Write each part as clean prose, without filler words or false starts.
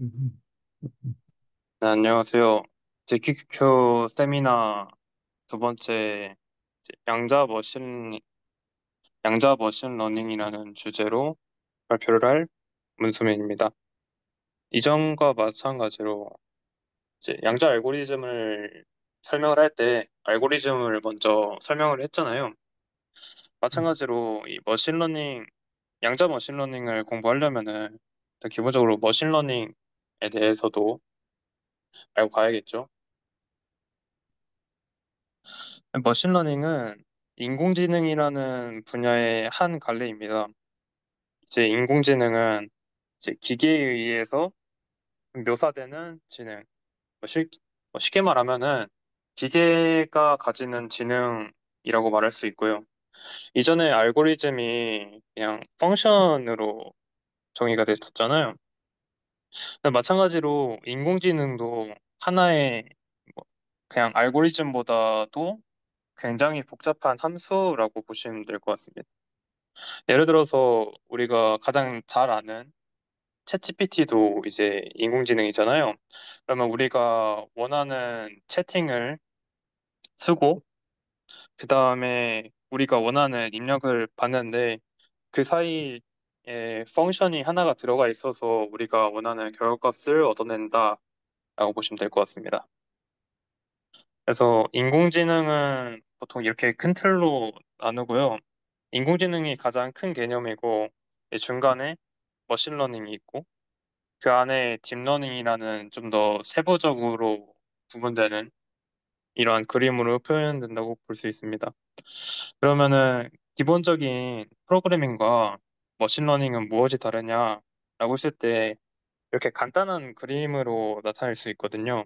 음, 네, 안녕하세요. GQQ 세미나 두 번째 이제 양자 머신 러닝이라는 주제로 발표를 할 문수민입니다. 이전과 마찬가지로 이제 양자 알고리즘을 설명을 할 때 알고리즘을 먼저 설명을 했잖아요. 마찬가지로 이 양자 머신러닝을 공부하려면은 일단 기본적으로 머신러닝에 대해서도 알고 가야겠죠. 머신러닝은 인공지능이라는 분야의 한 갈래입니다. 이제 인공지능은 이제 기계에 의해서 묘사되는 지능. 뭐 쉽, 쉽게 말하면은 기계가 가지는 지능이라고 말할 수 있고요. 이전에 알고리즘이 그냥 펑션으로 정의가 됐었잖아요. 근데 마찬가지로 인공지능도 하나의 뭐 그냥 알고리즘보다도 굉장히 복잡한 함수라고 보시면 될 것 같습니다. 예를 들어서 우리가 가장 잘 아는 챗GPT도 이제 인공지능이잖아요. 그러면 우리가 원하는 채팅을 쓰고 그 다음에 우리가 원하는 입력을 받는데 그 사이에 펑션이 하나가 들어가 있어서 우리가 원하는 결과값을 얻어낸다라고 보시면 될 것 같습니다. 그래서 인공지능은 보통 이렇게 큰 틀로 나누고요. 인공지능이 가장 큰 개념이고 이 중간에 머신러닝이 있고 그 안에 딥러닝이라는 좀 더 세부적으로 구분되는 이러한 그림으로 표현된다고 볼 수 있습니다. 그러면은 기본적인 프로그래밍과 머신러닝은 무엇이 다르냐라고 했을 때 이렇게 간단한 그림으로 나타낼 수 있거든요.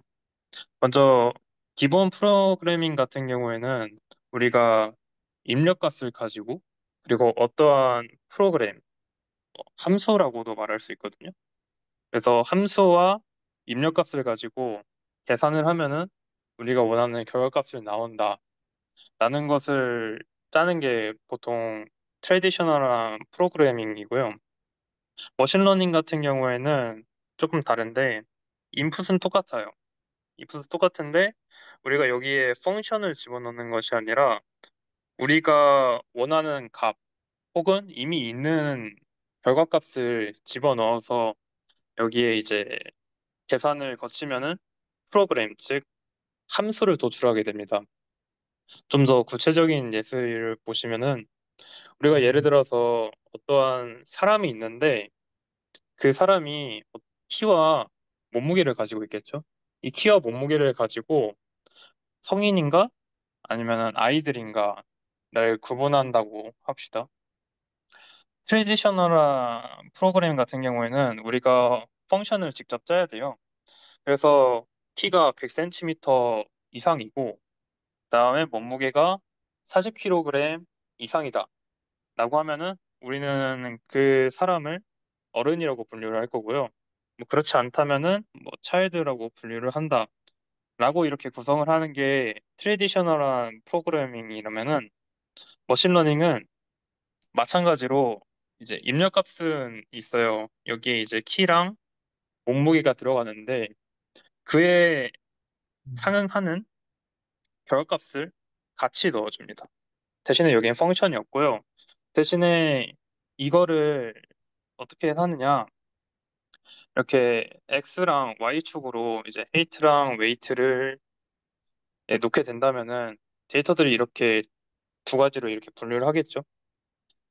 먼저 기본 프로그래밍 같은 경우에는 우리가 입력값을 가지고 그리고 어떠한 프로그램, 함수라고도 말할 수 있거든요. 그래서 함수와 입력값을 가지고 계산을 하면은 우리가 원하는 결과값을 나온다라는 것을 짜는 게 보통 트레디셔널한 프로그래밍이고요. 머신러닝 같은 경우에는 조금 다른데 인풋은 똑같아요. 인풋은 똑같은데 우리가 여기에 펑션을 집어넣는 것이 아니라 우리가 원하는 값 혹은 이미 있는 결과값을 집어넣어서 여기에 이제 계산을 거치면은 프로그램, 즉 함수를 도출하게 됩니다. 좀 더 구체적인 예를 보시면은 우리가 예를 들어서 어떠한 사람이 있는데 그 사람이 키와 몸무게를 가지고 있겠죠. 이 키와 몸무게를 가지고 성인인가 아니면은 아이들인가를 구분한다고 합시다. 트레디셔널한 프로그램 같은 경우에는 우리가 펑션을 직접 짜야 돼요. 그래서 키가 100cm 이상이고 그다음에 몸무게가 40kg 이상이다 라고 하면은 우리는 그 사람을 어른이라고 분류를 할 거고요. 뭐 그렇지 않다면은 뭐 차일드라고 분류를 한다 라고 이렇게 구성을 하는 게 트레디셔널한 프로그래밍이라면은 머신러닝은 마찬가지로 이제 입력값은 있어요. 여기에 이제 키랑 몸무게가 들어가는데 그에 상응하는 결값을 같이 넣어줍니다. 대신에 여기엔 펑션이 없고요. 대신에 이거를 어떻게 하느냐? 이렇게 x랑 y축으로 이제 height랑 weight를 놓게 된다면은 데이터들이 이렇게 두 가지로 이렇게 분류를 하겠죠.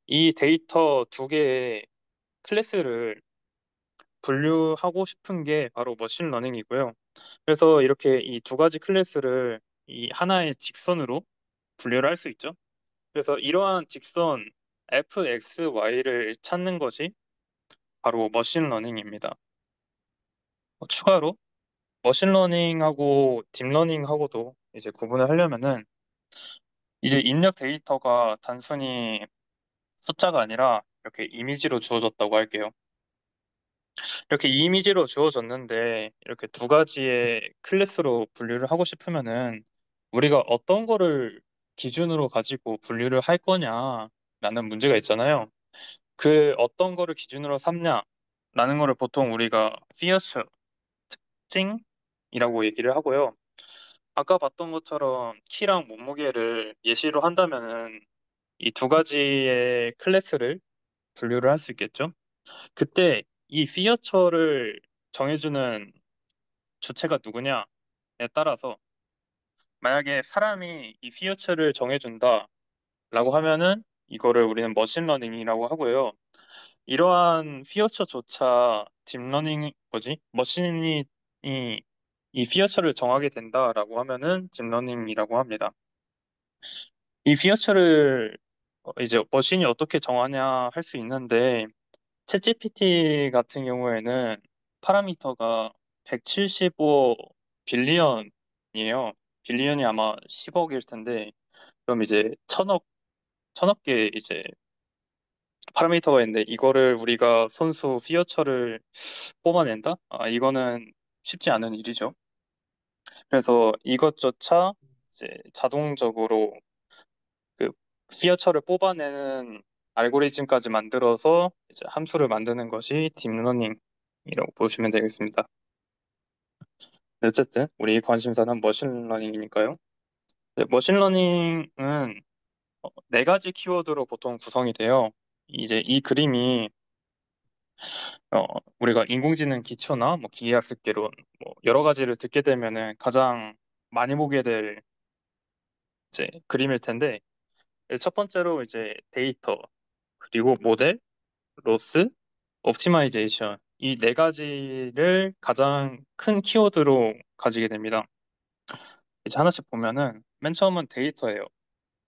이 데이터 두 개의 클래스를 분류하고 싶은 게 바로 머신러닝이고요. 그래서 이렇게 이 두 가지 클래스를 이 하나의 직선으로 분류를 할 수 있죠. 그래서 이러한 직선 fxy를 찾는 것이 바로 머신러닝입니다. 추가로 머신러닝하고 딥러닝하고도 이제 구분을 하려면은 이제 입력 데이터가 단순히 숫자가 아니라 이렇게 이미지로 주어졌다고 할게요. 이렇게 이미지로 주어졌는데 이렇게 두 가지의 클래스로 분류를 하고 싶으면은 우리가 어떤 거를 기준으로 가지고 분류를 할 거냐라는 문제가 있잖아요. 그 어떤 거를 기준으로 삼냐라고 거를 보통 우리가 피어처, 특징이라고 얘기를 하고요. 아까 봤던 것처럼 키랑 몸무게를 예시로 한다면은 이 두 가지의 클래스를 분류를 할 수 있겠죠. 그때 이 피어처를 정해주는 주체가 누구냐에 따라서 만약에 사람이 이 피어처를 정해준다라고 하면은 이거를 우리는 머신러닝이라고 하고요. 이러한 피어처조차 딥러닝 뭐지? 머신이 이 피어처를 정하게 된다라고 하면은 딥러닝이라고 합니다. 이 피어처를 이제 머신이 어떻게 정하냐 할 수 있는데 챗GPT 같은 경우에는 파라미터가 175 빌리언이에요. 빌리언이 아마 10억일 텐데 그럼 이제 천억 개 이제 파라미터가 있는데 이거를 우리가 손수 피어처를 뽑아낸다? 아, 이거는 쉽지 않은 일이죠. 그래서 이것조차 이제 자동적으로 그 피어처를 뽑아내는 알고리즘까지 만들어서 이제 함수를 만드는 것이 딥러닝이라고 보시면 되겠습니다. 네, 어쨌든 우리 관심사는 머신러닝이니까요. 네, 머신러닝은 네 가지 키워드로 보통 구성이 돼요. 이제 이 그림이 어, 우리가 인공지능 기초나 뭐 기계학습개론 뭐 여러 가지를 듣게 되면은 가장 많이 보게 될 이제 그림일 텐데 첫 번째로 이제 데이터 그리고 모델, 로스, 옵티마이제이션 이 네 가지를 가장 큰 키워드로 가지게 됩니다. 이제 하나씩 보면은 맨 처음은 데이터예요.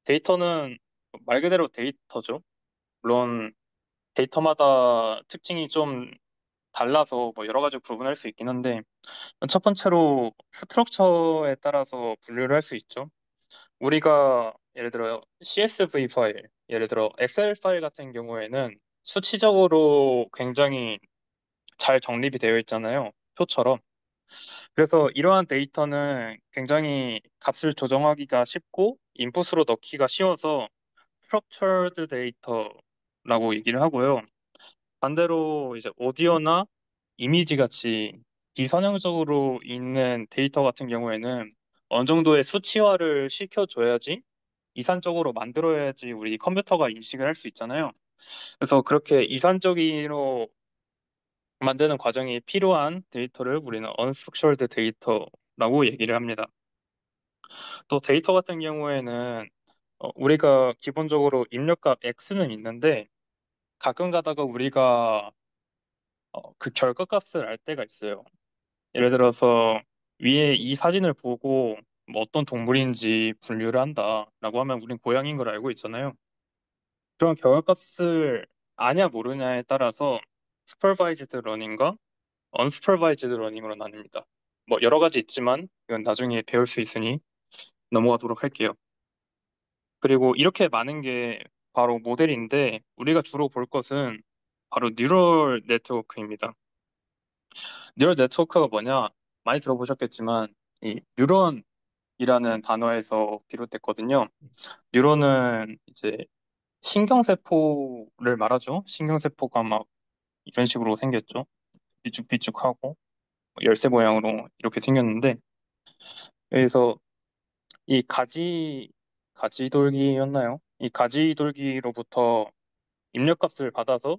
데이터는 말 그대로 데이터죠. 물론 데이터마다 특징이 좀 달라서 뭐 여러 가지 구분할 수 있긴 한데 첫 번째로 스트럭처에 따라서 분류를 할 수 있죠. 우리가 예를 들어 CSV 파일, 예를 들어 엑셀 파일 같은 경우에는 수치적으로 굉장히 잘 정립이 되어 있잖아요. 표처럼. 그래서 이러한 데이터는 굉장히 값을 조정하기가 쉽고 인풋으로 넣기가 쉬워서 structured data라고 얘기를 하고요. 반대로 이제 오디오나 이미지 같이 비선형적으로 있는 데이터 같은 경우에는 어느 정도의 수치화를 시켜줘야지 이산적으로 만들어야지 우리 컴퓨터가 인식을 할 수 있잖아요. 그래서 그렇게 이산적으로 만드는 과정이 필요한 데이터를 우리는 unstructured 데이터라고 얘기를 합니다. 또 데이터 같은 경우에는 우리가 기본적으로 입력값 x는 있는데 가끔 가다가 우리가 그 결과값을 알 때가 있어요. 예를 들어서 위에 이 사진을 보고 뭐 어떤 동물인지 분류를 한다라고 하면 우린 고양이인 걸 알고 있잖아요. 그런 결과값을 아냐 모르냐에 따라서 supervised learning과 unsupervised learning으로 나뉩니다. 뭐 여러 가지 있지만 이건 나중에 배울 수 있으니 넘어가도록 할게요. 그리고 이렇게 많은 게 바로 모델인데 우리가 주로 볼 것은 바로 뉴럴 네트워크입니다. 뉴럴 네트워크가 뭐냐? 많이 들어보셨겠지만 이 뉴런이라는 단어에서 비롯됐거든요. 뉴런은 이제 신경세포를 말하죠. 신경세포가 막 이런 식으로 생겼죠. 삐쭉삐쭉하고 열쇠 모양으로 이렇게 생겼는데 그래서 이 가지돌기였나요? 이 가지돌기로부터 입력값을 받아서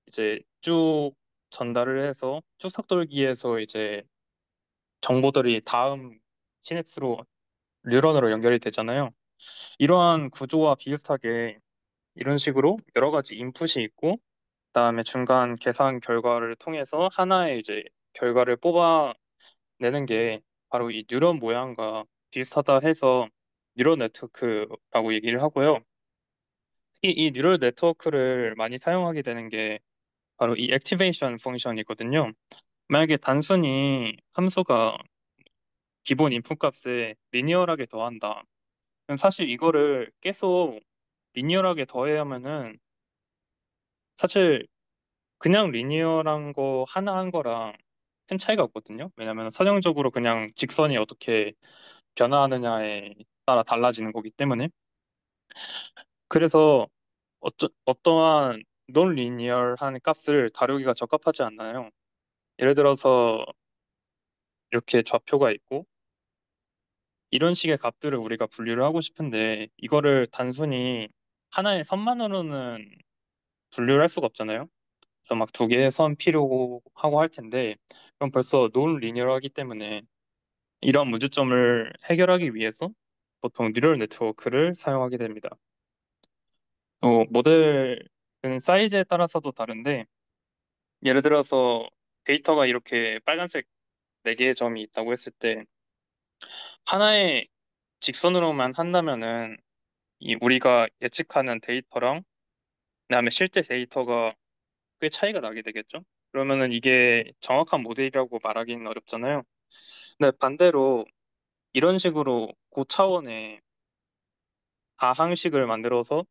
이제 쭉 전달을 해서 쭉 삭돌기에서 이제 정보들이 다음 시냅스로 뉴런으로 연결이 되잖아요. 이러한 구조와 비슷하게 이런 식으로 여러 가지 인풋이 있고 그다음에 중간 계산 결과를 통해서 하나의 이제 결과를 뽑아내는 게 바로 이 뉴런 모양과 비슷하다 해서 뉴럴 네트워크라고 얘기를 하고요. 특히 이 뉴럴 네트워크를 많이 사용하게 되는 게 바로 이 액티베이션 펑션이거든요. 만약에 단순히 함수가 기본 인풋 값에 리니어하게 더한다. 그럼 사실 이거를 계속 리니어하게 더해야면은 사실 그냥 리니어한 거 하나 한 거랑 큰 차이가 없거든요. 왜냐하면 선형적으로 그냥 직선이 어떻게 변화하느냐에 따라 달라지는 거기 때문에. 그래서 어떠한 논 리니어한 값을 다루기가 적합하지 않나요? 예를 들어서 이렇게 좌표가 있고 이런 식의 값들을 우리가 분류를 하고 싶은데 이거를 단순히 하나의 선만으로는 분류를 할 수가 없잖아요. 그래서 막 두 개의 선 필요하고 할 텐데 그럼 벌써 논 리니어하기 때문에 이런 문제점을 해결하기 위해서 보통 뉴럴 네트워크를 사용하게 됩니다. 모델은 사이즈에 따라서도 다른데 예를 들어서 데이터가 이렇게 빨간색 4개의 점이 있다고 했을 때 하나의 직선으로만 한다면은 이 우리가 예측하는 데이터랑 그다음에 실제 데이터가 꽤 차이가 나게 되겠죠? 그러면은 이게 정확한 모델이라고 말하기는 어렵잖아요. 근데 반대로 이런 식으로 고차원의 다항식을 만들어서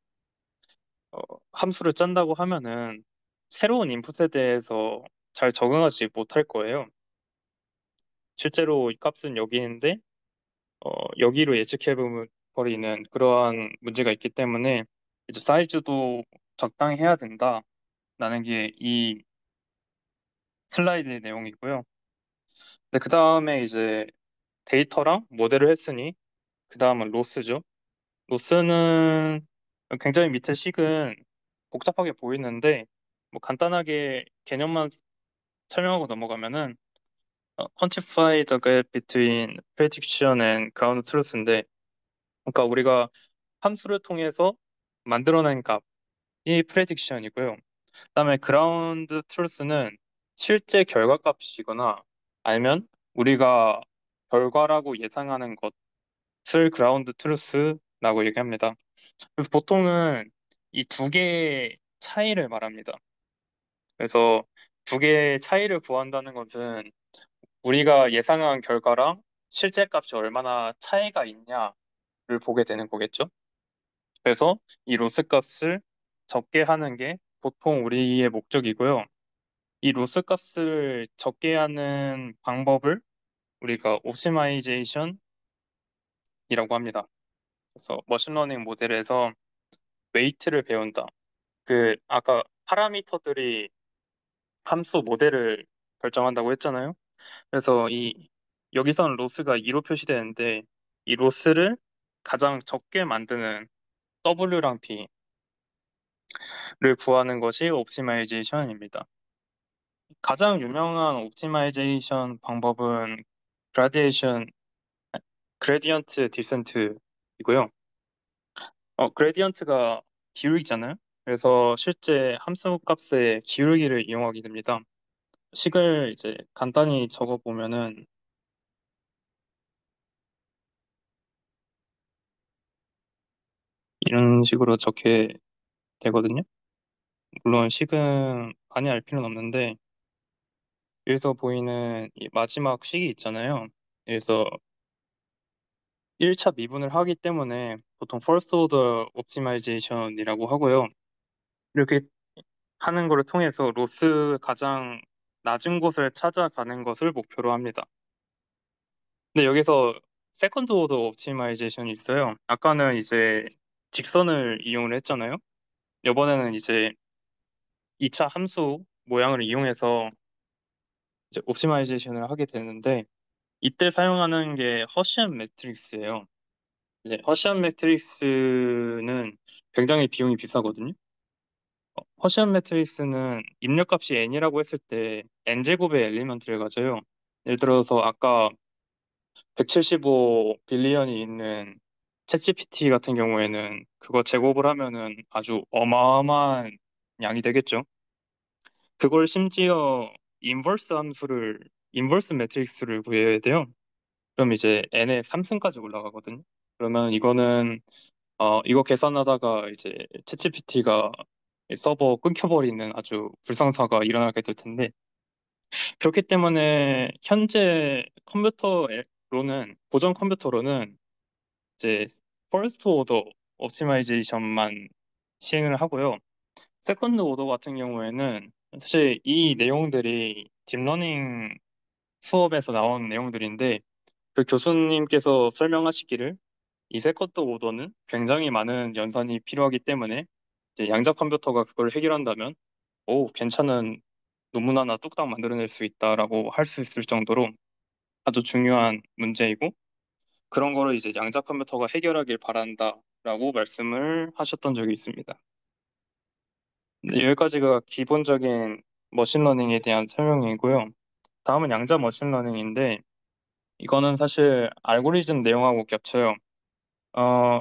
어, 함수를 짠다고 하면은 새로운 인풋에 대해서 잘 적응하지 못할 거예요. 실제로 이 값은 여기 있는데 여기로 예측해 버리는 그러한 문제가 있기 때문에 이제 사이즈도 적당히 해야 된다라는 게 이 슬라이드의 내용이고요. 근데 그 다음에 이제 데이터랑 모델을 했으니 그 다음은 로스죠. 로스는 굉장히 밑에 식은 복잡하게 보이는데 뭐 간단하게 개념만 설명하고 넘어가면은 quantify the gap between prediction and ground truth인데 그러니까 우리가 함수를 통해서 만들어낸 값이 prediction이고요. 그다음에 ground truth는 실제 결과값이거나 아니면 우리가 결과라고 예상하는 것을 ground truth라고 얘기합니다. 그래서 보통은 이 두 개의 차이를 말합니다. 그래서 두 개의 차이를 구한다는 것은 우리가 예상한 결과랑 실제 값이 얼마나 차이가 있냐를 보게 되는 거겠죠. 그래서 이 로스 값을 적게 하는 게 보통 우리의 목적이고요. 이 로스 값을 적게 하는 방법을 우리가 옵티마이제이션이라고 합니다. 그래서 머신러닝 모델에서 웨이트를 배운다. 그 아까 파라미터들이 함수 모델을 결정한다고 했잖아요. 그래서 이 여기선 로스가 2로 표시되는데 이 로스를 가장 적게 만드는 W랑 P를 구하는 것이 옵티마이제이션입니다. 가장 유명한 옵티마이제이션 방법은 그라디에이션, 그레디언트 디센트이고요. 그레디언트가 기울기잖아요. 그래서 실제 함수 값의 기울기를 이용하게 됩니다. 식을 이제 간단히 적어 보면은 이런 식으로 적게 되거든요. 물론 식은 많이 알 필요는 없는데 여기서 보이는 이 마지막 식이 있잖아요. 그래서 1차 미분을 하기 때문에 보통 first order optimization이라고 하고요. 이렇게 하는 거를 통해서 로스 가장 낮은 곳을 찾아가는 것을 목표로 합니다. 근데 여기서 세컨드 오더 옵티마이제이션이 있어요. 아까는 이제 직선을 이용을 했잖아요. 이번에는 이제 2차 함수 모양을 이용해서 이제 옵티마이제이션을 하게 되는데 이때 사용하는 게 허시안 매트릭스예요. 이제 허시안 매트릭스는 굉장히 비용이 비싸거든요. 허시안 매트릭스는 입력값이 n이라고 했을 때 n제곱의 엘리먼트를 가져요. 예를 들어서 아까 175 빌리언이 있는 챗GPT 같은 경우에는 그거 제곱을 하면은 아주 어마어마한 양이 되겠죠. 그걸 심지어 인버스 매트릭스를 구해야 돼요. 그럼 이제 n의 3승까지 올라가거든요. 그러면 이거는 이거 계산하다가 이제 챗GPT가 서버 끊겨버리는 아주 불상사가 일어나게 될 텐데 그렇기 때문에 현재 컴퓨터로는 고전 컴퓨터로는 이제 퍼스트 오더 옵티마이제이션만 시행을 하고요. 세컨드 오더 같은 경우에는 사실 이 내용들이 딥러닝 수업에서 나온 내용들인데 그 교수님께서 설명하시기를 이 세컨드 오더는 굉장히 많은 연산이 필요하기 때문에 이제 양자 컴퓨터가 그걸 해결한다면, 오, 괜찮은 논문 하나 뚝딱 만들어낼 수 있다라고 할 수 있을 정도로 아주 중요한 문제이고, 그런 거를 이제 양자 컴퓨터가 해결하길 바란다라고 말씀을 하셨던 적이 있습니다. 네, 여기까지가 기본적인 머신러닝에 대한 설명이고요. 다음은 양자 머신러닝인데, 이거는 사실 알고리즘 내용하고 겹쳐요. 어,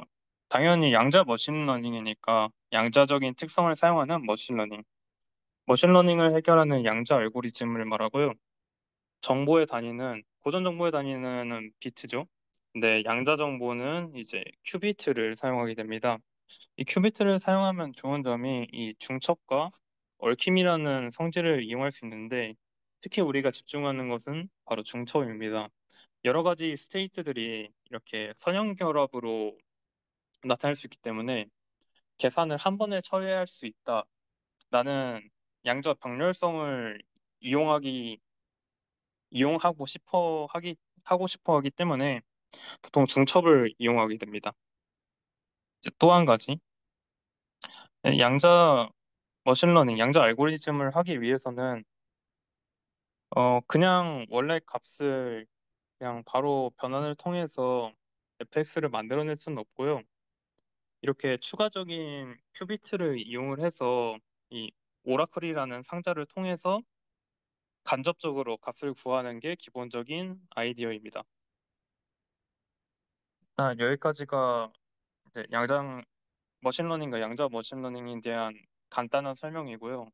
당연히 양자 머신러닝이니까 양자적인 특성을 사용하는 머신러닝. 머신러닝을 해결하는 양자 알고리즘을 말하고요. 정보의 단위는, 고전 정보의 단위는 비트죠. 근데 양자 정보는 이제 큐비트를 사용하게 됩니다. 이 큐비트를 사용하면 좋은 점이 이 중첩과 얽힘이라는 성질을 이용할 수 있는데, 특히 우리가 집중하는 것은 바로 중첩입니다. 여러 가지 스테이트들이 이렇게 선형결합으로 나타날 수 있기 때문에 계산을 한 번에 처리할 수 있다라는 양자 병렬성을 이용하기 이용하고 싶어 하기 하고 싶어 하기 때문에 보통 중첩을 이용하게 됩니다. 이제 또 한 가지, 양자 머신러닝, 양자 알고리즘을 하기 위해서는 그냥 원래 값을 그냥 바로 변환을 통해서 fx를 만들어낼 수는 없고요. 이렇게 추가적인 큐비트를 이용을 해서 이 오라클이라는 상자를 통해서 간접적으로 값을 구하는 게 기본적인 아이디어입니다. 여기까지가 이제 양장 머신러닝과 양자 머신러닝에 대한 간단한 설명이고요.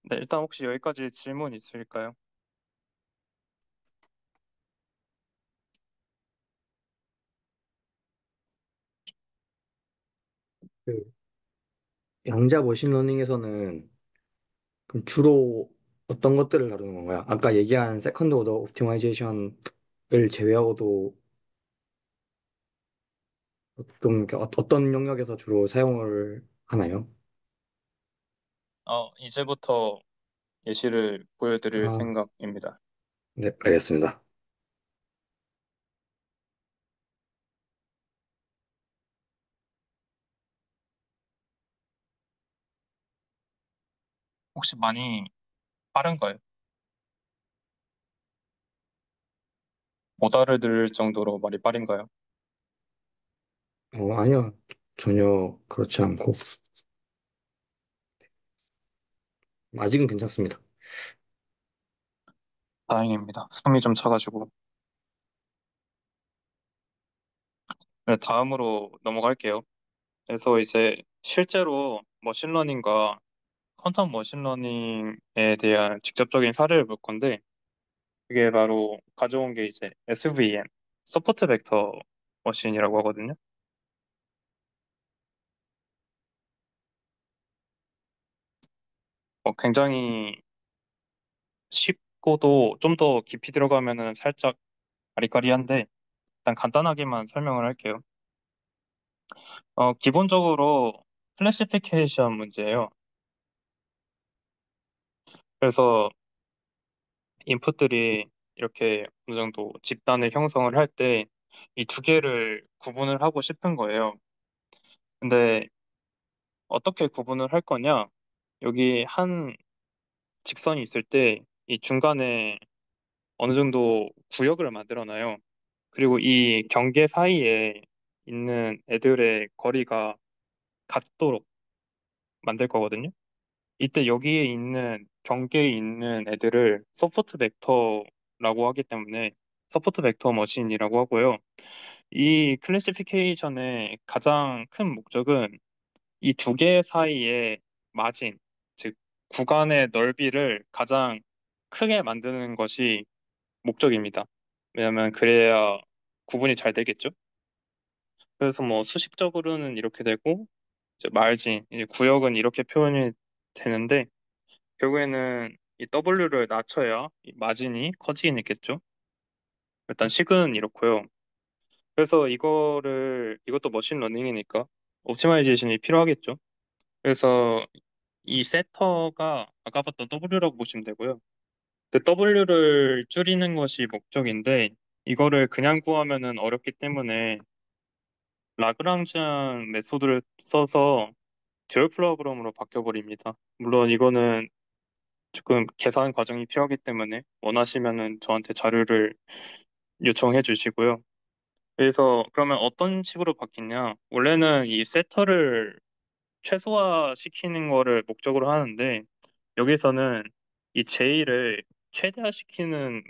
네, 일단 혹시 여기까지 질문 있으실까요? 그 양자 머신러닝에서는 그럼 주로 어떤 것들을 다루는 건가요? 아까 얘기한 세컨드 오더 옵티마이제이션을 제외하고도 좀 이렇게 어떤 영역에서 주로 사용을 하나요? 이제부터 예시를 보여드릴 아, 생각입니다. 네, 알겠습니다. 혹시 많이 빠른가요? 못 알아들을 정도로 말이 빠른가요? 아니요. 전혀 그렇지 않고 아직은 괜찮습니다. 다행입니다. 숨이 좀 차가지고. 네, 다음으로 넘어갈게요. 그래서 이제 실제로 머신러닝과 퀀텀 머신러닝에 대한 직접적인 사례를 볼 건데, 그게 바로 가져온 게 이제 SVM, 서포트 벡터 머신이라고 하거든요. 굉장히 쉽고도 좀 더 깊이 들어가면은 살짝 아리까리한데, 일단 간단하게만 설명을 할게요. 기본적으로 클래시피케이션 문제예요. 그래서 인풋들이 이렇게 어느 정도 집단을 형성을 할 때 이 두 개를 구분을 하고 싶은 거예요. 근데 어떻게 구분을 할 거냐? 여기 한 직선이 있을 때 이 중간에 어느 정도 구역을 만들어 놔요. 그리고 이 경계 사이에 있는 애들의 거리가 같도록 만들 거거든요. 이때 여기에 있는 경계에 있는 애들을 서포트 벡터라고 하기 때문에 서포트 벡터 머신이라고 하고요. 이 클래시피케이션의 가장 큰 목적은 이 두 개 사이의 마진, 즉 구간의 넓이를 가장 크게 만드는 것이 목적입니다. 왜냐하면 그래야 구분이 잘 되겠죠. 그래서 뭐 수식적으로는 이렇게 되고 이제 마진, 이제 구역은 이렇게 표현이 되는데 결국에는 이 W를 낮춰야 이 마진이 커지긴 했겠죠. 일단 식은 이렇고요. 그래서 이것도 머신러닝이니까 옵티마이제이션이 필요하겠죠. 그래서 이 세터가 아까 봤던 W라고 보시면 되고요. 그 W를 줄이는 것이 목적인데 이거를 그냥 구하면은 어렵기 때문에 라그랑지안 메소드를 써서 듀얼 프로그램으로 바뀌어버립니다. 물론 이거는 조금 계산 과정이 필요하기 때문에 원하시면은 저한테 자료를 요청해 주시고요. 그래서 그러면 어떤 식으로 바뀌냐? 원래는 이 세터를 최소화 시키는 거를 목적으로 하는데 여기서는 이 J를 최대화시키는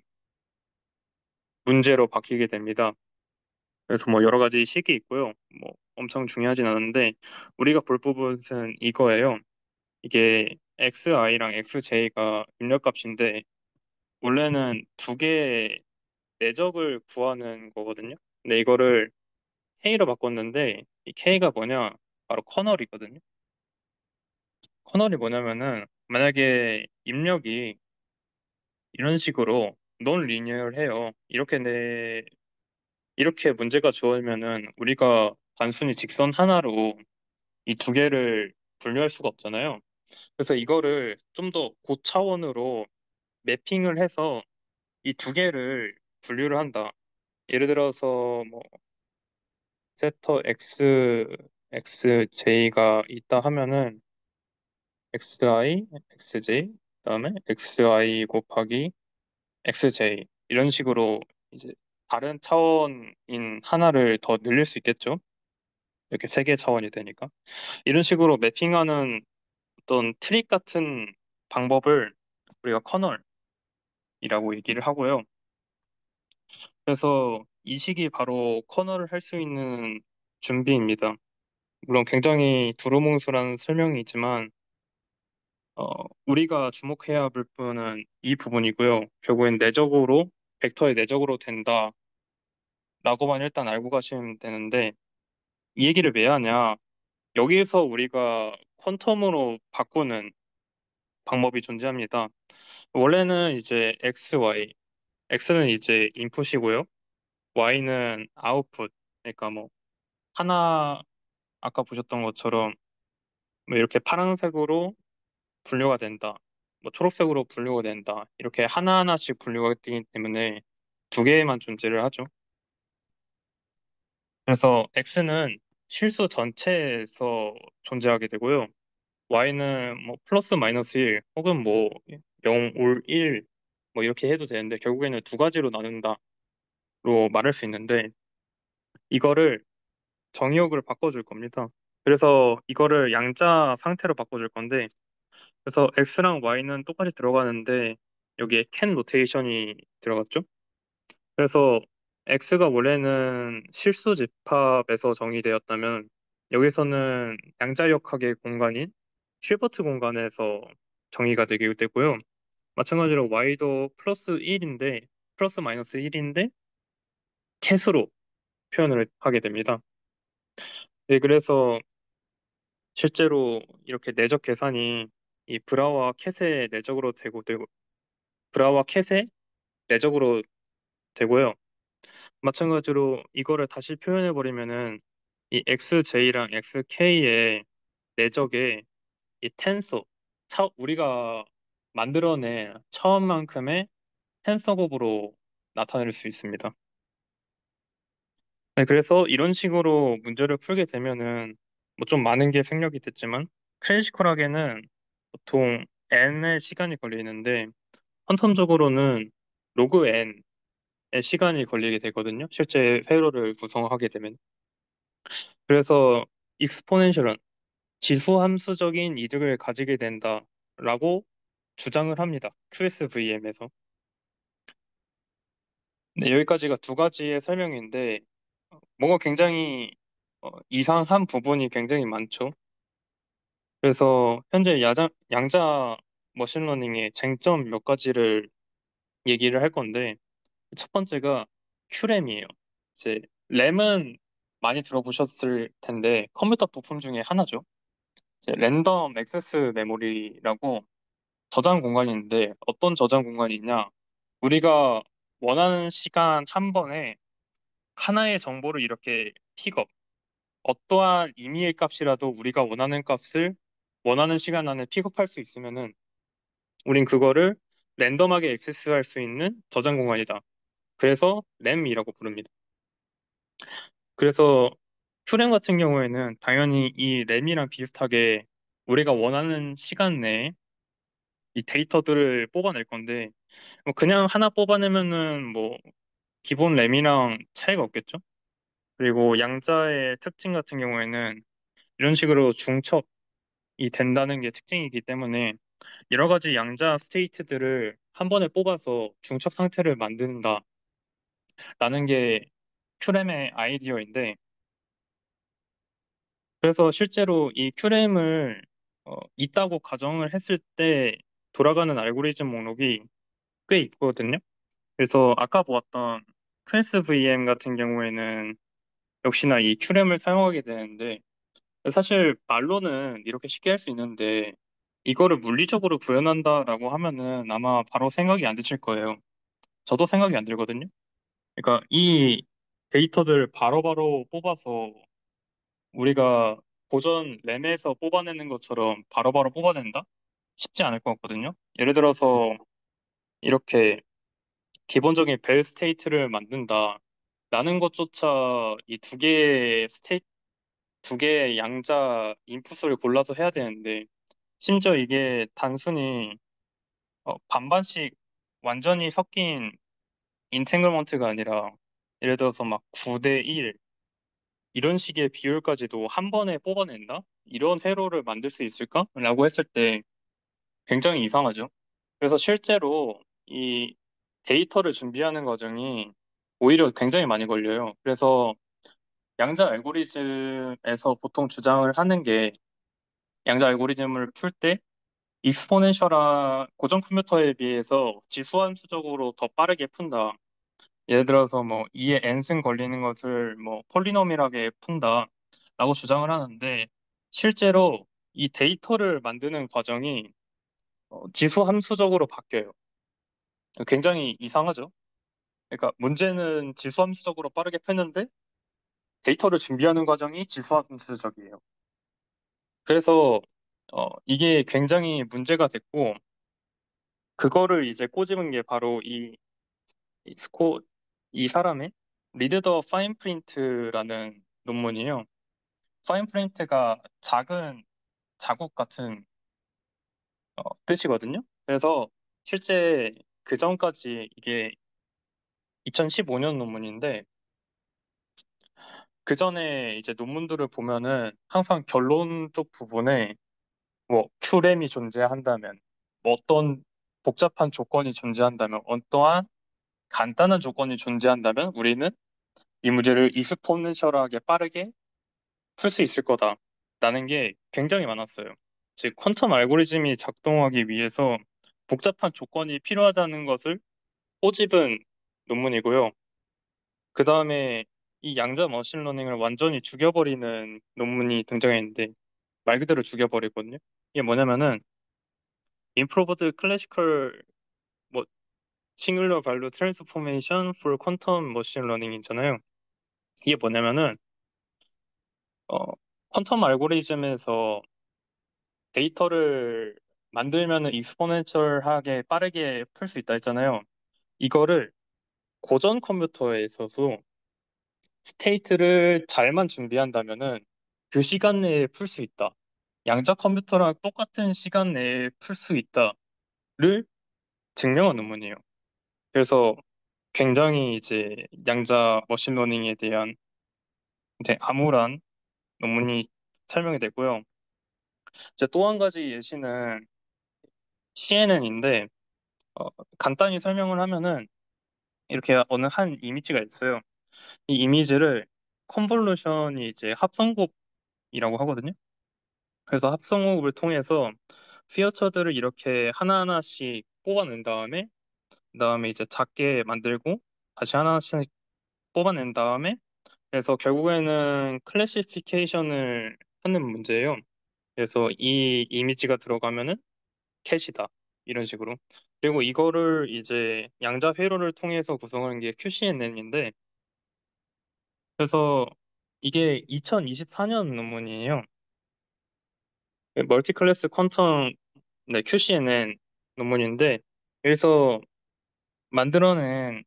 문제로 바뀌게 됩니다. 그래서 뭐 여러 가지 식이 있고요. 뭐 엄청 중요하진 않은데 우리가 볼 부분은 이거예요. 이게 XI랑 XJ가 입력값인데 원래는 두 개의 내적을 구하는 거거든요. 근데 이거를 K로 바꿨는데 이 K가 뭐냐? 바로 커널이거든요. 커널이 뭐냐면은 만약에 입력이 이런 식으로 논 리니어해요. 이렇게 문제가 주어지면은 우리가 단순히 직선 하나로 이 두 개를 분류할 수가 없잖아요. 그래서 이거를 좀 더 고차원으로 매핑을 해서 이 두 개를 분류를 한다. 예를 들어서 뭐 세터 xj가 있다 하면은 xi, xj 그다음에 xi 곱하기 xj 이런 식으로 이제 다른 차원인 하나를 더 늘릴 수 있겠죠. 이렇게 세 개 차원이 되니까 이런 식으로 매핑하는 어떤 트릭 같은 방법을 우리가 커널이라고 얘기를 하고요. 그래서 이 식이 바로 커널을 할 수 있는 준비입니다. 물론 굉장히 두루뭉술한 설명이지만 어, 우리가 주목해야 할 부분은 이 부분이고요. 결국엔 내적으로 벡터의 내적으로 된다라고만 일단 알고 가시면 되는데 이 얘기를 왜 하냐? 여기에서 우리가 퀀텀으로 바꾸는 방법이 존재합니다. 원래는 이제 x, y, x는 이제 인풋이고요. y는 아웃풋. 그러니까 뭐 하나 아까 보셨던 것처럼 뭐 이렇게 파란색으로 분류가 된다. 뭐 초록색으로 분류가 된다. 이렇게 하나하나씩 분류가 되기 때문에 두 개만 존재를 하죠. 그래서 x는 실수 전체에서 존재하게 되고요. y는 뭐 플러스 마이너스 1 혹은 뭐 0, 올 1 뭐 이렇게 해도 되는데 결국에는 두 가지로 나눈다로 말할 수 있는데 이거를 정의역을 바꿔줄 겁니다. 그래서 이거를 양자 상태로 바꿔줄 건데 그래서 x랑 y는 똑같이 들어가는데 여기에 can 노테이션이 들어갔죠. 그래서 x가 원래는 실수 집합에서 정의되었다면 여기서는 양자역학의 공간인 힐버트 공간에서 정의가 되게 되고요. 마찬가지로 y도 플러스 1인데 플러스 마이너스 1인데 캣으로 표현을 하게 됩니다. 네, 그래서 실제로 이렇게 내적 계산이 이 브라와 캣의 내적으로 되고 브라와 캣의 내적으로 되고요. 마찬가지로 이거를 다시 표현해 버리면은 이 XJ랑 XK의 내적에 이 텐서 우리가 만들어낸 차원만큼의 텐서 곱으로 나타낼 수 있습니다. 네, 그래서 이런 식으로 문제를 풀게 되면은 뭐 좀 많은 게 생략이 됐지만 클래시컬하게는 보통 n의 시간이 걸리는데 퀀텀적으로는 로그 n의 시간이 걸리게 되거든요. 실제 회로를 구성하게 되면. 그래서 익스포넨셜은 지수함수적인 이득을 가지게 된다라고 주장을 합니다. QSVM에서. 네, 여기까지가 두 가지의 설명인데 뭔가 굉장히 이상한 부분이 굉장히 많죠. 그래서 현재 양자 머신러닝의 쟁점 몇 가지를 얘기를 할 건데 첫 번째가 QRAM이에요. 이제 램은 많이 들어보셨을 텐데 컴퓨터 부품 중에 하나죠. 이제 랜덤 액세스 메모리라고 저장 공간인데 어떤 저장 공간이냐? 우리가 원하는 시간 한 번에 하나의 정보를 이렇게 픽업, 어떠한 임의의 값이라도 우리가 원하는 값을 원하는 시간 안에 픽업할 수 있으면은 우린 그거를 랜덤하게 액세스할 수 있는 저장 공간이다. 그래서 램이라고 부릅니다. 그래서 큐램 같은 경우에는 당연히 이 램이랑 비슷하게 우리가 원하는 시간 내에 이 데이터들을 뽑아낼 건데, 뭐 그냥 하나 뽑아내면은 뭐 기본 램이랑 차이가 없겠죠? 그리고 양자의 특징 같은 경우에는 이런 식으로 중첩이 된다는 게 특징이기 때문에 여러 가지 양자 스테이트들을 한 번에 뽑아서 중첩 상태를 만든다라는 게 큐렘의 아이디어인데, 그래서 실제로 이 큐렘을 있다고 가정을 했을 때 돌아가는 알고리즘 목록이 꽤 있거든요. 그래서 아까 보았던 트랜스 VM 같은 경우에는 역시나 이 큐렘을 사용하게 되는데, 사실 말로는 이렇게 쉽게 할 수 있는데 이거를 물리적으로 구현한다라고 하면은 아마 바로 생각이 안 드실 거예요. 저도 생각이 안 들거든요. 그러니까 이 데이터들 바로바로 뽑아서 우리가 고전 램에서 뽑아내는 것처럼 바로바로 뽑아낸다? 쉽지 않을 것 같거든요. 예를 들어서 이렇게 기본적인 벨 스테이트를 만든다. 라는 것조차 이 두 개의 양자 인풋을 골라서 해야 되는데, 심지어 이게 단순히 반반씩 완전히 섞인 인탱글먼트가 아니라, 예를 들어서 막 9대 1 이런 식의 비율까지도 한 번에 뽑아낸다? 이런 회로를 만들 수 있을까? 라고 했을 때 굉장히 이상하죠. 그래서 실제로 이 데이터를 준비하는 과정이 오히려 굉장히 많이 걸려요. 그래서 양자 알고리즘에서 보통 주장을 하는 게, 양자 알고리즘을 풀 때 익스포넨셜한 고정 컴퓨터에 비해서 지수함수적으로 더 빠르게 푼다. 예를 들어서 뭐 2의 n승 걸리는 것을 뭐 폴리노밀하게 푼다. 라고 주장을 하는데, 실제로 이 데이터를 만드는 과정이 지수함수적으로 바뀌어요. 굉장히 이상하죠. 그러니까 문제는 지수함수적으로 빠르게 푸는데 데이터를 준비하는 과정이 지수함수적이에요. 그래서 이게 굉장히 문제가 됐고, 그거를 이제 꼬집은 게 바로 이 스코 이 사람의 리드 더 파인 프린트라는 논문이에요. 파인 프린트가 작은 자국 같은 뜻이거든요. 그래서 실제 그 전까지 이게 2015년 논문인데, 그 전에 이제 논문들을 보면은 항상 결론 쪽 부분에 뭐 큐렘이 존재한다면, 뭐 어떤 복잡한 조건이 존재한다면, 어떠한 간단한 조건이 존재한다면 우리는 이 문제를 익스포넨셜하게 빠르게 풀 수 있을 거다라는 게 굉장히 많았어요. 즉 퀀텀 알고리즘이 작동하기 위해서 복잡한 조건이 필요하다는 것을 꼬집은 논문이고요. 그 다음에 이 양자 머신러닝을 완전히 죽여버리는 논문이 등장했는데, 말 그대로 죽여버리거든요. 이게 뭐냐면은 Improved Classical 뭐 Singular Value Transformation for Quantum Machine Learning이잖아요. 이게 뭐냐면은 어, 퀀텀 알고리즘에서 데이터를 만들면은 익스포넨셜하게 빠르게 풀 수 있다 했잖아요. 이거를 고전 컴퓨터에 있어서 스테이트를 잘만 준비한다면은 그 시간 내에 풀 수 있다. 양자 컴퓨터랑 똑같은 시간 내에 풀 수 있다를 증명한 논문이에요. 그래서 굉장히 이제 양자 머신러닝에 대한 이제 암울한 논문이 설명이 됐고요. 이제 또 한 가지 예시는 CNN인데, 간단히 설명을 하면은 이렇게 어느 한 이미지가 있어요. 이 이미지를 컨볼루션이 이제 합성곱이라고 하거든요. 그래서 합성곱을 통해서 피어처들을 이렇게 하나하나씩 뽑아낸 다음에, 그다음에 이제 작게 만들고 다시 하나씩 뽑아낸 다음에, 그래서 결국에는 클래시피케이션을 하는 문제예요. 그래서 이 이미지가 들어가면은 캣이다. 이런 식으로. 그리고 이거를 이제 양자 회로를 통해서 구성하는 게 QCNN인데, 그래서 이게 2024년 논문이에요. 멀티 클래스 퀀텀, 네, QCNN 논문인데, 여기서 만들어낸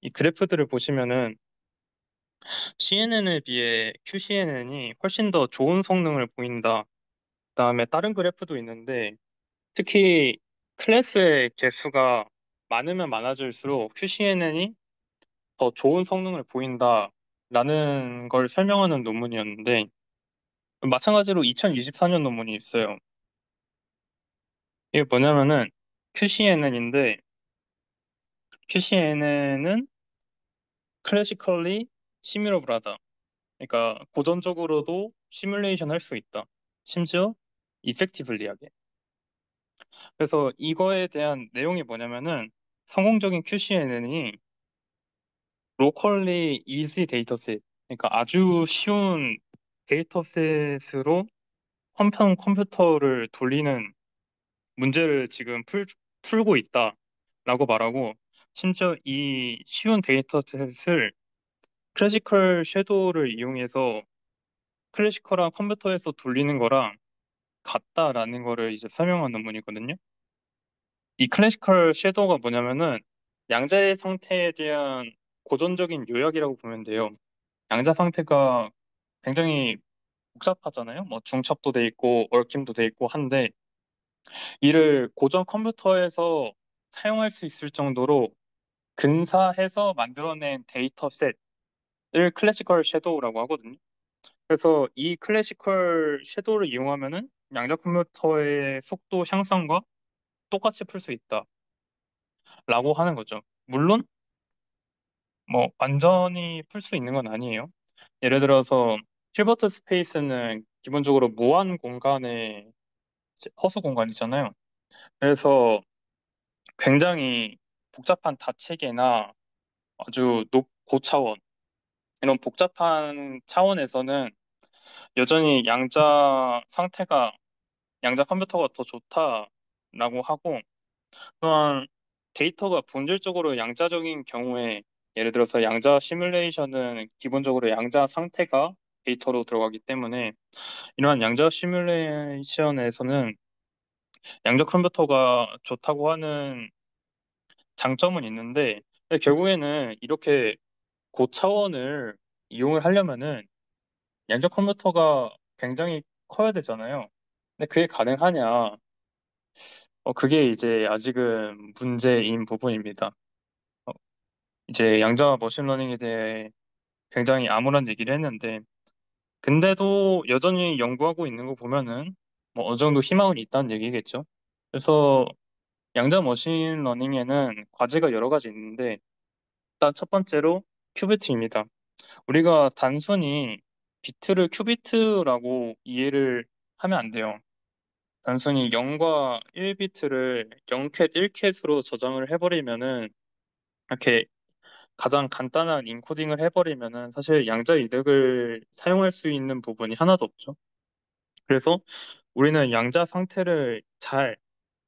이 그래프들을 보시면은 CNN에 비해 QCNN이 훨씬 더 좋은 성능을 보인다라는 그다음에 다른 그래프도 있는데 특히 클래스의 개수가 많으면 많아질수록 QCNN이 더 좋은 성능을 보인다라는 걸 설명하는 논문이었는데 마찬가지로 2024년 논문이 있어요. 이게 뭐냐면은 QCNN인데 QCNN은 클래시컬리 시뮬러블하다. 그러니까 고전적으로도 시뮬레이션 할 수 있다. 심지어 이펙티블리하게. 그래서 이거에 대한 내용이 뭐냐면은 성공적인 QCNN이 로컬리 이지 데이터셋, 그러니까 아주 쉬운 데이터셋으로 한편 컴퓨터를 돌리는 문제를 지금 풀고 있다라고 말하고, 심지어 이 쉬운 데이터셋을 클래시컬 섀도우를 이용해서 클래시컬한 컴퓨터에서 돌리는 거랑 같다라는 거를 이제 설명한 논문이거든요. 이 클래시컬 섀도우가 뭐냐면은 양자의 상태에 대한 고전적인 요약이라고 보면 돼요. 양자 상태가 굉장히 복잡하잖아요. 뭐 중첩도 돼 있고 얽힘도 돼 있고 한데 이를 고전 컴퓨터에서 사용할 수 있을 정도로 근사해서 만들어낸 데이터셋을 클래시컬 섀도우라고 하거든요. 그래서 이 클래시컬 섀도우를 이용하면은 양자 컴퓨터의 속도 향상과 똑같이 풀 수 있다라고 하는 거죠. 물론 뭐 완전히 풀 수 있는 건 아니에요. 예를 들어서 힐버트 스페이스는 기본적으로 무한 공간의 허수 공간이잖아요. 그래서 굉장히 복잡한 다체계나 아주 고차원 이런 복잡한 차원에서는 여전히 양자 컴퓨터가 더 좋다라고 하고, 또한 데이터가 본질적으로 양자적인 경우에 예를 들어서 양자 시뮬레이션은 기본적으로 양자 상태가 데이터로 들어가기 때문에 이러한 양자 시뮬레이션에서는 양자 컴퓨터가 좋다고 하는 장점은 있는데 결국에는 이렇게 고차원을 이용을 하려면은 양자 컴퓨터가 굉장히 커야 되잖아요. 근데 그게 가능하냐? 그게 이제 아직은 문제인 부분입니다. 어, 이제 양자 머신러닝에 대해 굉장히 암울한 얘기를 했는데, 근데도 여전히 연구하고 있는 거 보면은 뭐 어느 정도 희망은 있다는 얘기겠죠. 그래서 양자 머신러닝에는 과제가 여러 가지 있는데, 일단 첫 번째로 큐비트입니다. 우리가 단순히 비트를 큐비트라고 이해를 하면 안 돼요. 단순히 0과 1비트를 0캣, 1캣으로 저장을 해버리면은 이렇게 가장 간단한 인코딩을 해버리면은 사실 양자 이득을 사용할 수 있는 부분이 하나도 없죠. 그래서 우리는 양자 상태를 잘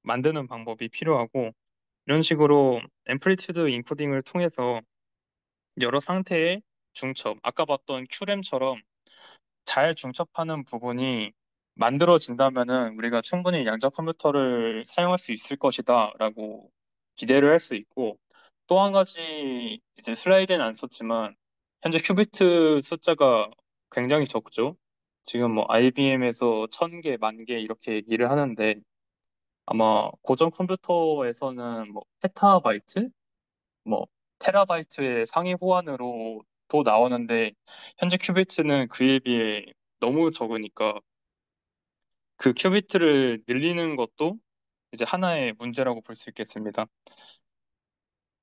만드는 방법이 필요하고 이런 식으로 앰플리튜드 인코딩을 통해서 여러 상태의 중첩, 아까 봤던 큐램처럼 잘 중첩하는 부분이 만들어진다면은 우리가 충분히 양자 컴퓨터를 사용할 수 있을 것이다라고 기대를 할 수 있고, 또 한 가지 이제 슬라이드는 안 썼지만 현재 큐비트 숫자가 굉장히 적죠. 지금 뭐 IBM에서 1000개, 10,000개 이렇게 얘기를 하는데 아마 고전 컴퓨터에서는 뭐 페타바이트, 뭐 테라바이트의 상위 호환으로 또 나오는데 현재 큐비트는 그에 비해 너무 적으니까 그 큐비트를 늘리는 것도 이제 하나의 문제라고 볼 수 있겠습니다.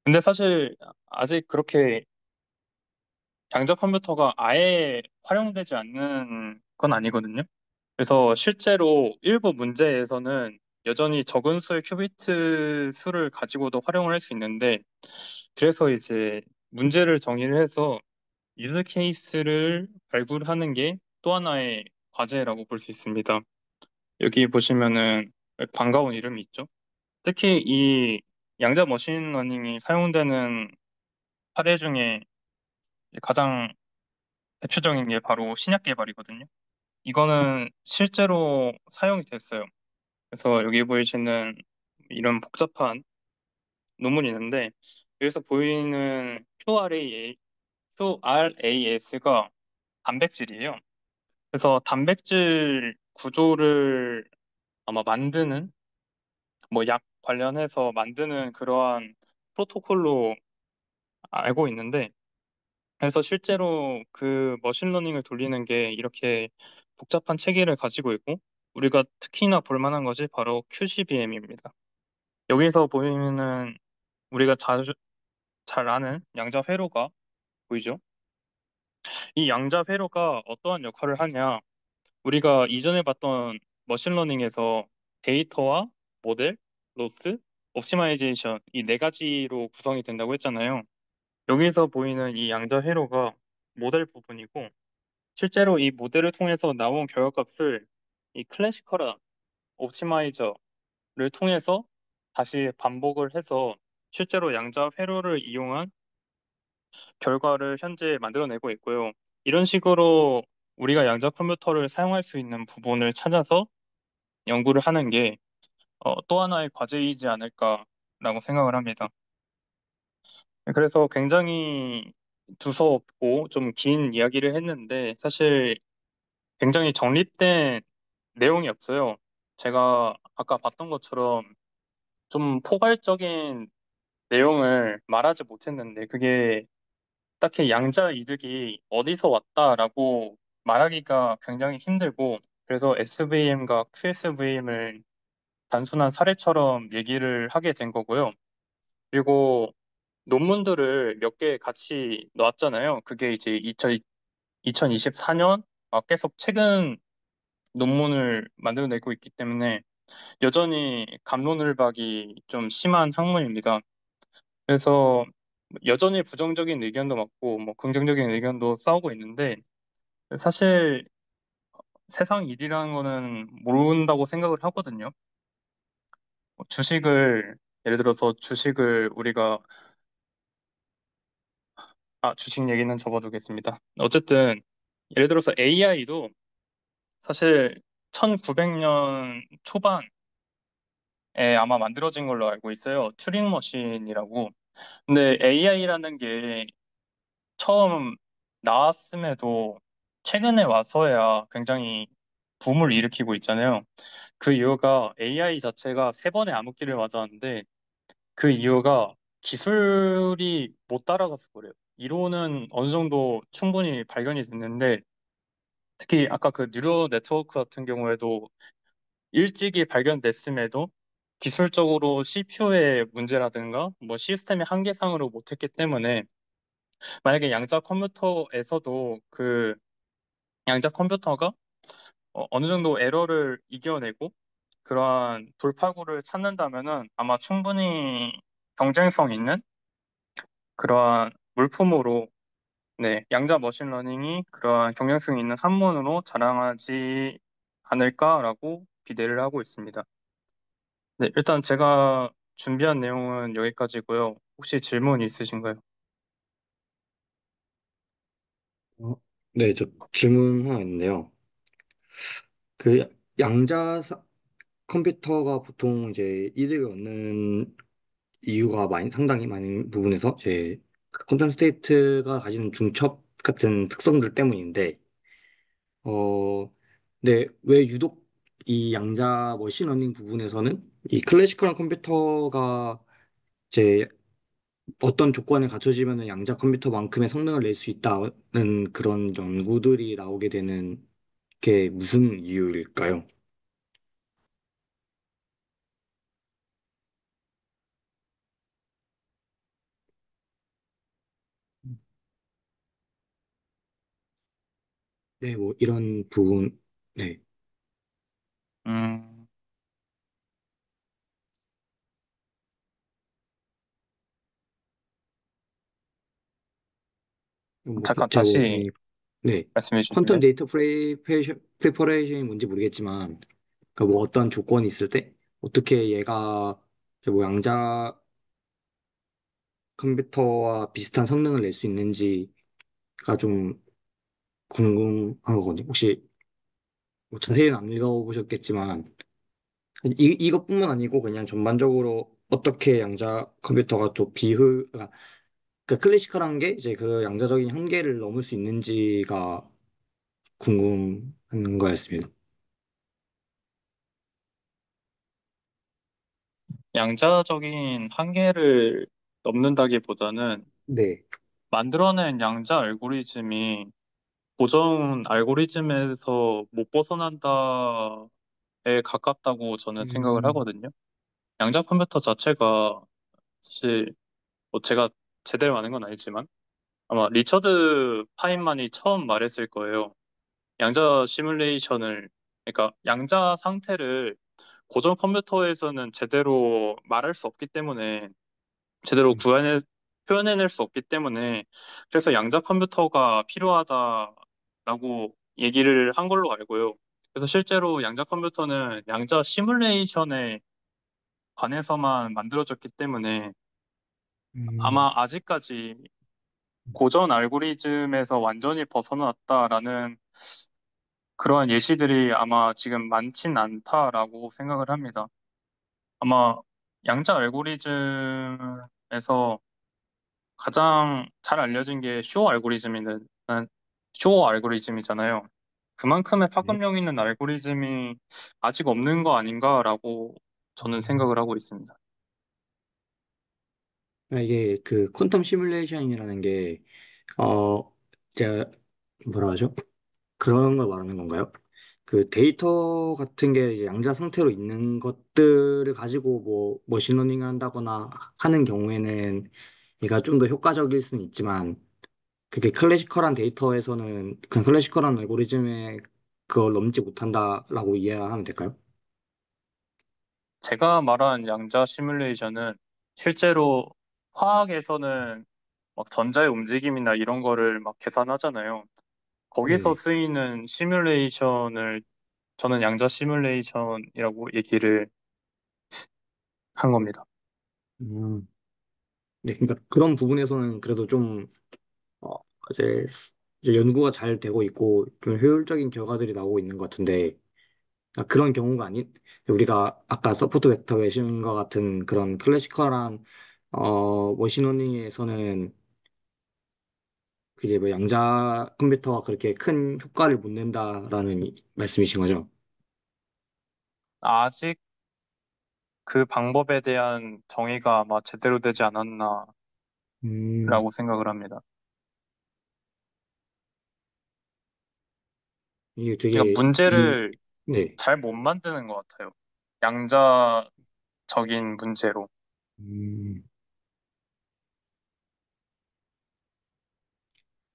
근데 사실 아직 그렇게 양자 컴퓨터가 아예 활용되지 않는 건 아니거든요. 그래서 실제로 일부 문제에서는 여전히 적은 수의 큐비트 수를 가지고도 활용을 할 수 있는데, 그래서 이제 문제를 정의를 해서 유즈 케이스를 발굴하는 게 또 하나의 과제라고 볼 수 있습니다. 여기 보시면은 반가운 이름이 있죠. 특히 이 양자 머신러닝이 사용되는 사례 중에 가장 대표적인 게 바로 신약 개발이거든요. 이거는 실제로 사용이 됐어요. 그래서 여기 보이시는 이런 복잡한 논문이 있는데 여기서 보이는 QRAS가 단백질이에요. 그래서 단백질 구조를 아마 만드는, 뭐 약 관련해서 만드는 그러한 프로토콜로 알고 있는데, 그래서 실제로 그 머신러닝을 돌리는 게 이렇게 복잡한 체계를 가지고 있고, 우리가 특히나 볼 만한 것이 바로 QCBM입니다. 여기서 보이면은 우리가 자주 잘 아는 양자 회로가 보이죠? 이 양자 회로가 어떠한 역할을 하냐? 우리가 이전에 봤던 머신러닝에서 데이터와 모델, 로스, 옵티마이제이션 이 네 가지로 구성이 된다고 했잖아요. 여기서 보이는 이 양자 회로가 모델 부분이고, 실제로 이 모델을 통해서 나온 결과값을 이 클래시컬한 옵티마이저를 통해서 다시 반복을 해서 실제로 양자 회로를 이용한 결과를 현재 만들어내고 있고요. 이런 식으로 우리가 양자 컴퓨터를 사용할 수 있는 부분을 찾아서 연구를 하는 게 또 하나의 과제이지 않을까라고 생각을 합니다. 그래서 굉장히 두서없고 좀 긴 이야기를 했는데 사실 굉장히 정립된 내용이 없어요. 제가 아까 봤던 것처럼 좀 포괄적인 내용을 말하지 못했는데 그게 딱히 양자 이득이 어디서 왔다라고 말하기가 굉장히 힘들고 그래서 SVM과 QSVM을 단순한 사례처럼 얘기를 하게 된 거고요. 그리고 논문들을 몇 개 같이 놨잖아요. 그게 이제 2024년 계속 최근 논문을 만들어내고 있기 때문에 여전히 갑론을박이 좀 심한 학문입니다. 그래서 여전히 부정적인 의견도 많고 뭐 긍정적인 의견도 싸우고 있는데 사실 세상 일이라는 거는 모른다고 생각을 하거든요. 주식을 예를 들어서 주식을 우리가 주식 얘기는 접어두겠습니다. 어쨌든 예를 들어서 AI도 사실 1900년 초반에 아마 만들어진 걸로 알고 있어요. 튜링 머신이라고. 근데 AI라는 게 처음 나왔음에도 최근에 와서야 굉장히 붐을 일으키고 있잖아요. 그 이유가 AI 자체가 세 번의 암흑기를 맞았는데 그 이유가 기술이 못 따라가서 그래요. 이론은 어느 정도 충분히 발견이 됐는데 특히 아까 그 뉴로 네트워크 같은 경우에도 일찍이 발견됐음에도 기술적으로 CPU의 문제라든가 뭐 시스템의 한계상으로 못했기 때문에 만약에 양자 컴퓨터에서도 그 양자 컴퓨터가 어느 정도 에러를 이겨내고 그러한 돌파구를 찾는다면은 아마 충분히 경쟁성 있는 그러한 물품으로 네, 양자 머신러닝이 그러한 경쟁성 있는 학문으로 자랑하지 않을까라고 기대를 하고 있습니다. 네, 일단 제가 준비한 내용은 여기까지고요. 혹시 질문 있으신가요? 어, 네, 저 질문 하나 있는데요. 그 양자 컴퓨터가 보통 이제 이득을 얻는 이유가 상당히 많은 부분에서 이제 퀀텀 스테이트가 가지는 중첩 같은 특성들 때문인데, 어, 네, 왜 유독 이 양자 머신러닝 부분에서는 이 클래시컬한 컴퓨터가 이제 어떤 조건을 갖춰지면 양자 컴퓨터만큼의 성능을 낼 수 있다는 그런 연구들이 나오게 되는 게 무슨 이유일까요? 네, 뭐 이런 부분, 네, 음, 뭐 잠깐 제가 뭐 다시 당연히 네, 말씀해 퀀텀 주실래요? 데이터 프리퍼레이션이 뭔지 모르겠지만, 그러니까 뭐 어떤 조건이 있을 때 어떻게 얘가 이제 뭐 양자 컴퓨터와 비슷한 성능을 낼 수 있는지가 좀 궁금한 거거든요. 혹시 뭐 자세히는 안 읽어보셨겠지만 이것뿐만 아니고 그냥 전반적으로 어떻게 양자 컴퓨터가 또 그러니까 그 클래시컬한 게 이제 그 양자적인 한계를 넘을 수 있는지가 궁금한 거였습니다. 양자적인 한계를 넘는다기보다는 네. 만들어낸 양자 알고리즘이 고전 알고리즘에서 못 벗어난다에 가깝다고 저는 생각을 음, 하거든요. 양자 컴퓨터 자체가 사실 뭐 제가 제대로 아는 건 아니지만 아마 리처드 파인만이 처음 말했을 거예요. 양자 시뮬레이션을, 그러니까 양자 상태를 고전 컴퓨터에서는 제대로 말할 수 없기 때문에 제대로 표현해낼 수 없기 때문에 그래서 양자 컴퓨터가 필요하다라고 얘기를 한 걸로 알고요. 그래서 실제로 양자 컴퓨터는 양자 시뮬레이션에 관해서만 만들어졌기 때문에 음, 아마 아직까지 고전 알고리즘에서 완전히 벗어났다라는 그러한 예시들이 아마 지금 많진 않다라고 생각을 합니다. 아마 양자 알고리즘에서 가장 잘 알려진 게 쇼어 알고리즘이잖아요. 그만큼의 네. 파급력 있는 알고리즘이 아직 없는 거 아닌가라고 저는 음. 생각을 하고 있습니다. 이게 그 퀀텀 시뮬레이션이라는 게, 제가 뭐라 하죠? 그런 걸 말하는 건가요? 그 데이터 같은 게 이제 양자 상태로 있는 것들을 가지고 뭐 머신러닝을 한다거나 하는 경우에는 얘가 좀 더 효과적일 수는 있지만 그게 클래시컬한 데이터에서는 그냥 클래시컬한 알고리즘에 그걸 넘지 못한다라고 이해하면 될까요? 제가 말한 양자 시뮬레이션은 실제로 화학에서는 막 전자의 움직임이나 이런 거를 막 계산하잖아요. 거기서 네네. 쓰이는 시뮬레이션을 저는 양자 시뮬레이션이라고 얘기를 한 겁니다. 음, 네, 그러니까 그런 부분에서는 그래도 좀 어, 이제, 이제 연구가 잘 되고 있고 좀 효율적인 결과들이 나오고 있는 것 같은데 그런 경우가 아닌 우리가 아까 서포트 벡터 외신과 같은 그런 클래시컬한 머신러닝에서는 그제 뭐 양자 컴퓨터가 그렇게 큰 효과를 못 낸다라는 말씀이신 거죠? 아직 그 방법에 대한 정의가 아마 제대로 되지 않았나라고 음, 생각을 합니다. 이게 그러니까 되게 문제를 네. 잘 못 만드는 것 같아요. 양자적인 문제로. 음,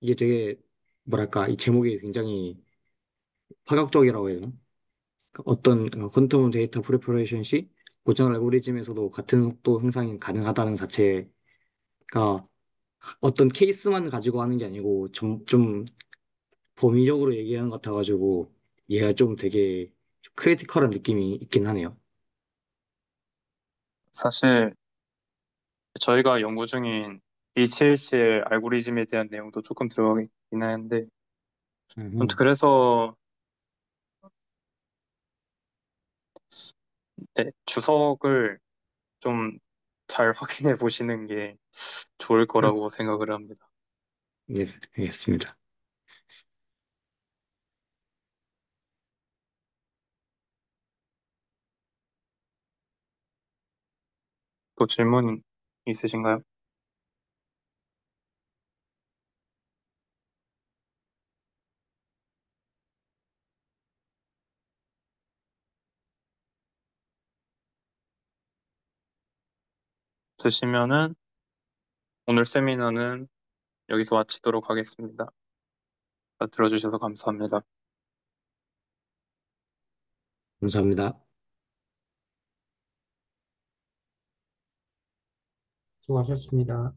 이게 되게 뭐랄까 이 제목이 굉장히 파격적이라고 해야 되나? 어떤 퀀텀 데이터 프리퍼레이션 시 고정 알고리즘에서도 같은 속도 형상이 가능하다는 자체가 어떤 케이스만 가지고 하는 게 아니고 좀 범위적으로 얘기하는 것 같아가지고 얘가 좀 되게 크리티컬한 느낌이 있긴 하네요. 사실 저희가 연구 중인 HLC의 알고리즘에 대한 내용도 조금 들어가긴 하는데, 아무튼 음, 그래서 네, 주석을 좀 잘 확인해 보시는 게 좋을 거라고 생각을 합니다. 네, 알겠습니다. 또 질문 있으신가요? 드시면은 오늘 세미나는 여기서 마치도록 하겠습니다. 들어주셔서 감사합니다. 감사합니다. 수고하셨습니다.